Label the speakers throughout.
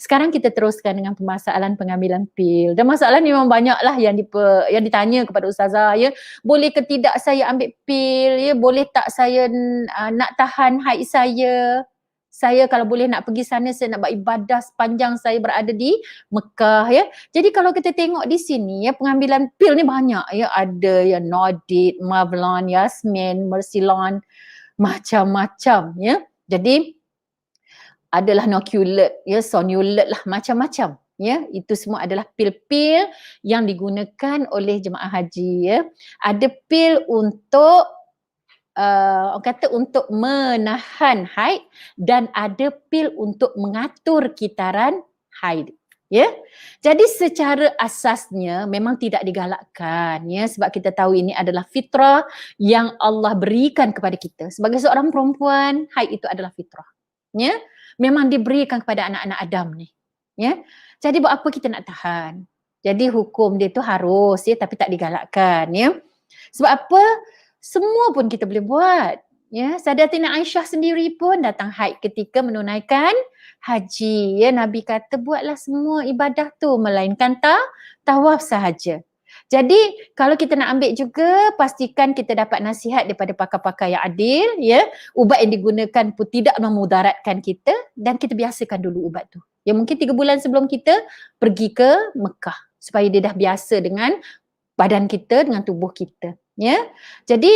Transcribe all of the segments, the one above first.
Speaker 1: Sekarang kita teruskan dengan permasalahan pengambilan pil. Dan masalah ni memang banyaklah yang ditanya kepada ustazah, ya. Boleh ke tidak saya ambil pil, ya? Boleh tak saya nak tahan haid saya? Saya kalau boleh nak pergi sana, saya nak buat ibadah sepanjang saya berada di Mekah, ya. Jadi kalau kita tengok di sini, ya, pengambilan pil ni banyak, ya. Ada yang Nodit, Mavlon, Yasmin, Mercilon, macam-macam, ya. Jadi adalah Noculet, ya, Sonulet lah, macam-macam, ya. Itu semua adalah pil-pil yang digunakan oleh jemaah haji, ya. Ada pil untuk orang kata untuk menahan haid dan ada pil untuk mengatur kitaran haid. Ya. Jadi secara asasnya memang tidak digalakkan, ya, sebab kita tahu ini adalah fitrah yang Allah berikan kepada kita. Sebagai seorang perempuan, haid itu adalah fitrah. Ya. Memang diberikan kepada anak-anak Adam ni. Ya. Jadi buat apa kita nak tahan? Jadi hukum dia tu harus, ya, tapi tak digalakkan, ya. Sebab apa? Semua pun kita boleh buat. Ya, Sayyidatina Aisyah sendiri pun datang haid ketika menunaikan haji. Ya, Nabi kata buatlah semua ibadah tu melainkan tawaf sahaja. Jadi kalau kita nak ambil juga, pastikan kita dapat nasihat daripada pakar-pakar yang adil, ya. Ubat yang digunakan pun tidak memudaratkan kita dan kita biasakan dulu ubat tu. Ya, mungkin 3 bulan sebelum kita pergi ke Mekah supaya dia dah biasa dengan badan kita, dengan tubuh kita. Ya, jadi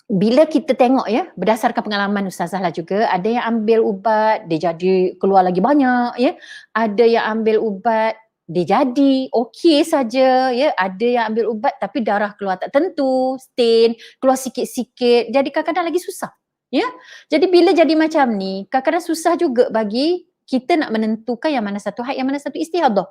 Speaker 1: bila kita tengok, ya, berdasarkan pengalaman ustazah lah juga, ada yang ambil ubat dia jadi keluar lagi banyak, ya. Ada yang ambil ubat dia jadi okey saja, ya. Ada yang ambil ubat tapi darah keluar tak tentu, stain, keluar sikit-sikit, jadi kadang-kadang lagi susah, ya. Jadi bila jadi macam ni, kadang-kadang susah juga bagi kita nak menentukan yang mana satu haid, yang mana satu istihadah.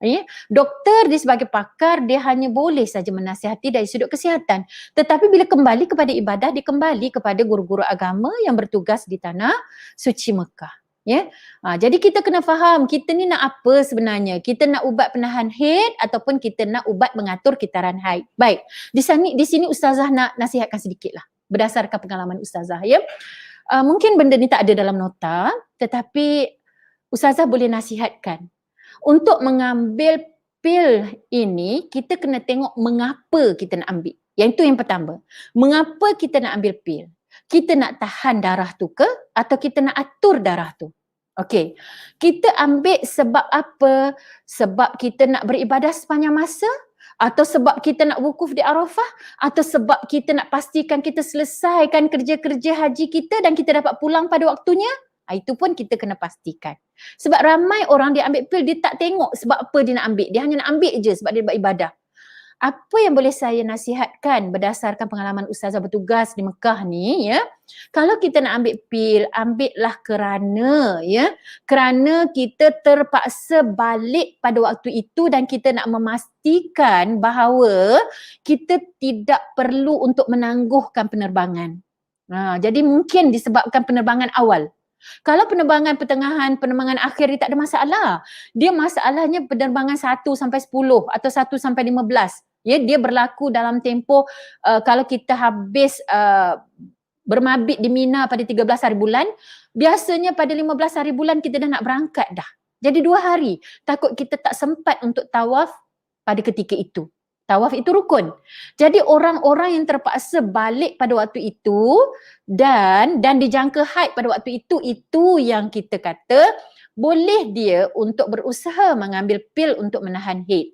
Speaker 1: Ya, doktor dia sebagai pakar, dia hanya boleh saja menasihati dari sudut kesihatan. Tetapi bila kembali kepada ibadah, dia kembali kepada guru-guru agama yang bertugas di tanah suci Mekah. Ya, jadi kita kena faham kita ni nak apa sebenarnya. Kita nak ubat penahan haid ataupun kita nak ubat mengatur kitaran haid. Baik, di sini ustazah nak nasihatkan sedikitlah berdasarkan pengalaman ustazah, ya. Mungkin benda ni tak ada dalam nota, tetapi ustazah boleh nasihatkan. Untuk mengambil pil ini, kita kena tengok mengapa kita nak ambil. Yang itu yang pertama. Mengapa kita nak ambil pil? Kita nak tahan darah tu ke? Atau kita nak atur darah tu? Okey. Kita ambil sebab apa? Sebab kita nak beribadah sepanjang masa? Atau sebab kita nak wukuf di Arafah? Atau sebab kita nak pastikan kita selesaikan kerja-kerja haji kita dan kita dapat pulang pada waktunya? Itu pun kita kena pastikan. Sebab ramai orang dia ambil pil, dia tak tengok sebab apa dia nak ambil. Dia hanya nak ambil je sebab dia buat ibadah. Apa yang boleh saya nasihatkan berdasarkan pengalaman ustazah bertugas di Mekah ni, ya. Kalau kita nak ambil pil, ambillah kerana, ya, kerana kita terpaksa balik pada waktu itu dan kita nak memastikan bahawa kita tidak perlu untuk menangguhkan penerbangan. Jadi mungkin disebabkan penerbangan awal. Kalau penerbangan pertengahan, penerbangan akhir dia tak ada masalah. Dia masalahnya penerbangan 1 sampai 10 atau 1 sampai 15. Ya, dia berlaku dalam tempoh kalau kita habis bermabit di Mina pada 13 hari bulan, biasanya pada 15 hari bulan kita dah nak berangkat dah. Jadi 2 hari. Takut kita tak sempat untuk tawaf pada ketika itu. Tawaf itu rukun. Jadi orang-orang yang terpaksa balik pada waktu itu dan dijangka haid pada waktu itu yang kita kata boleh dia untuk berusaha mengambil pil untuk menahan haid.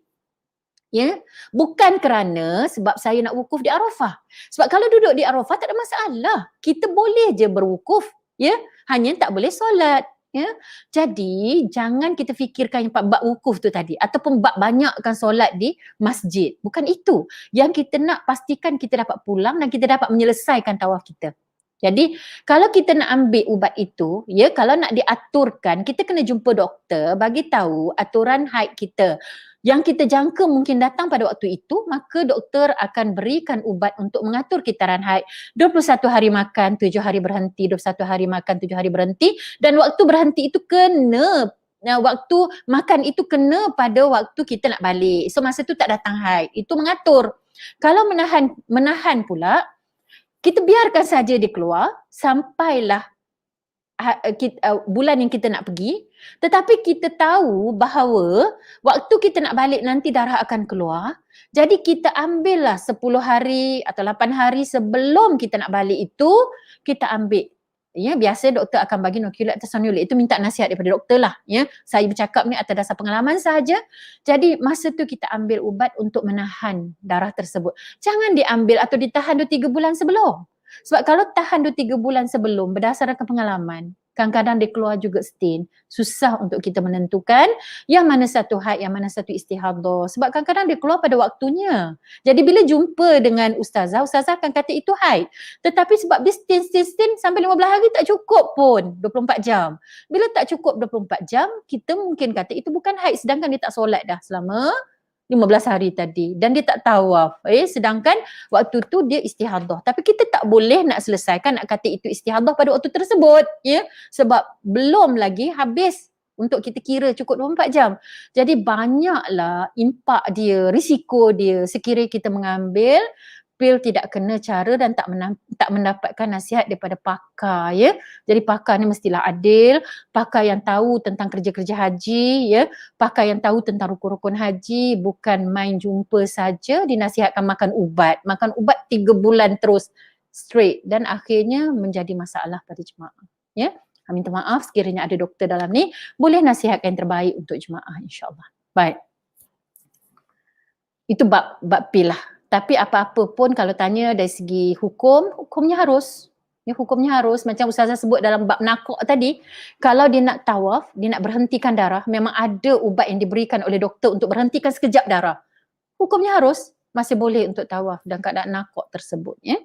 Speaker 1: Ya, bukan kerana sebab saya nak wukuf di Arafah. Sebab kalau duduk di Arafah tak ada masalah. Kita boleh je berwukuf, ya. Hanya tak boleh solat. Ya, jadi jangan kita fikirkan yang bab wukuf tu tadi ataupun bab banyakkan solat di masjid. Bukan itu. Yang kita nak pastikan kita dapat pulang dan kita dapat menyelesaikan tawaf kita. Jadi kalau kita nak ambil ubat itu, ya, kalau nak diaturkan, kita kena jumpa doktor bagi tahu aturan haid kita. Yang kita jangka mungkin datang pada waktu itu, maka doktor akan berikan ubat untuk mengatur kitaran haid. 21 hari makan, 7 hari berhenti, 21 hari makan, 7 hari berhenti, dan waktu berhenti itu kena, waktu makan itu kena pada waktu kita nak balik. So masa tu tak datang haid. Itu mengatur. Kalau menahan pula, kita biarkan saja dia keluar sampailah bulan yang kita nak pergi, tetapi kita tahu bahawa waktu kita nak balik nanti darah akan keluar. Jadi kita ambillah 10 hari atau 8 hari sebelum kita nak balik itu, kita ambil. Ya, biasa doktor akan bagi nokulat atau sonulat. Itu minta nasihat daripada doktor lah. Ya, saya bercakap ni atas dasar pengalaman sahaja. Jadi masa tu kita ambil ubat untuk menahan darah tersebut. Jangan diambil atau ditahan 2-3 bulan sebelum. Sebab kalau tahan 2-3 bulan sebelum berdasarkan pengalaman, kadang-kadang dia keluar juga stain. Susah untuk kita menentukan yang mana satu haid, yang mana satu istihadah. Sebab kadang-kadang dia keluar pada waktunya. Jadi bila jumpa dengan ustazah akan kata itu haid. Tetapi sebab dia stain sampai 15 hari tak cukup pun 24 jam. Bila tak cukup 24 jam, kita mungkin kata itu bukan haid sedangkan dia tak solat dah selama 15 hari tadi dan dia tak tawaf. Sedangkan waktu tu dia istihadah. Tapi kita tak boleh nak selesaikan nak kata itu istihadah pada waktu tersebut. Ya? Sebab belum lagi habis untuk kita kira cukup 24 jam. Jadi banyaklah impak dia, risiko dia sekiranya kita mengambil pil tidak kena cara dan tak mendapatkan nasihat daripada pakar, ya. Jadi pakar ni mestilah adil, pakar yang tahu tentang kerja-kerja haji, ya. Pakar yang tahu tentang rukun-rukun haji, bukan main jumpa saja dinasihatkan makan ubat. Makan ubat 3 bulan terus straight dan akhirnya menjadi masalah pada jemaah, ya. Minta maaf sekiranya ada doktor dalam ni, boleh nasihatkan yang terbaik untuk jemaah insya-Allah. Baik. Itu bab pil lah. Tapi apa-apa pun kalau tanya dari segi hukumnya harus. Ya, hukumnya harus. Macam Ustazah sebut dalam bab nakok tadi, kalau dia nak tawaf, dia nak berhentikan darah, memang ada ubat yang diberikan oleh doktor untuk berhentikan sekejap darah. Hukumnya harus, masih boleh untuk tawaf dan keadaan nakok tersebut. Ya.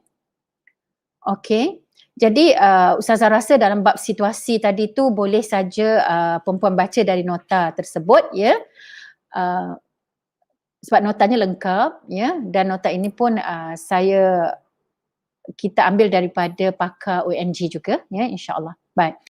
Speaker 1: Okey. Jadi Ustazah rasa dalam bab situasi tadi tu boleh saja perempuan baca dari nota tersebut. Ya. Sebab notanya lengkap, ya, dan nota ini pun kita ambil daripada pakar ONG juga, ya, insya-Allah. Baik.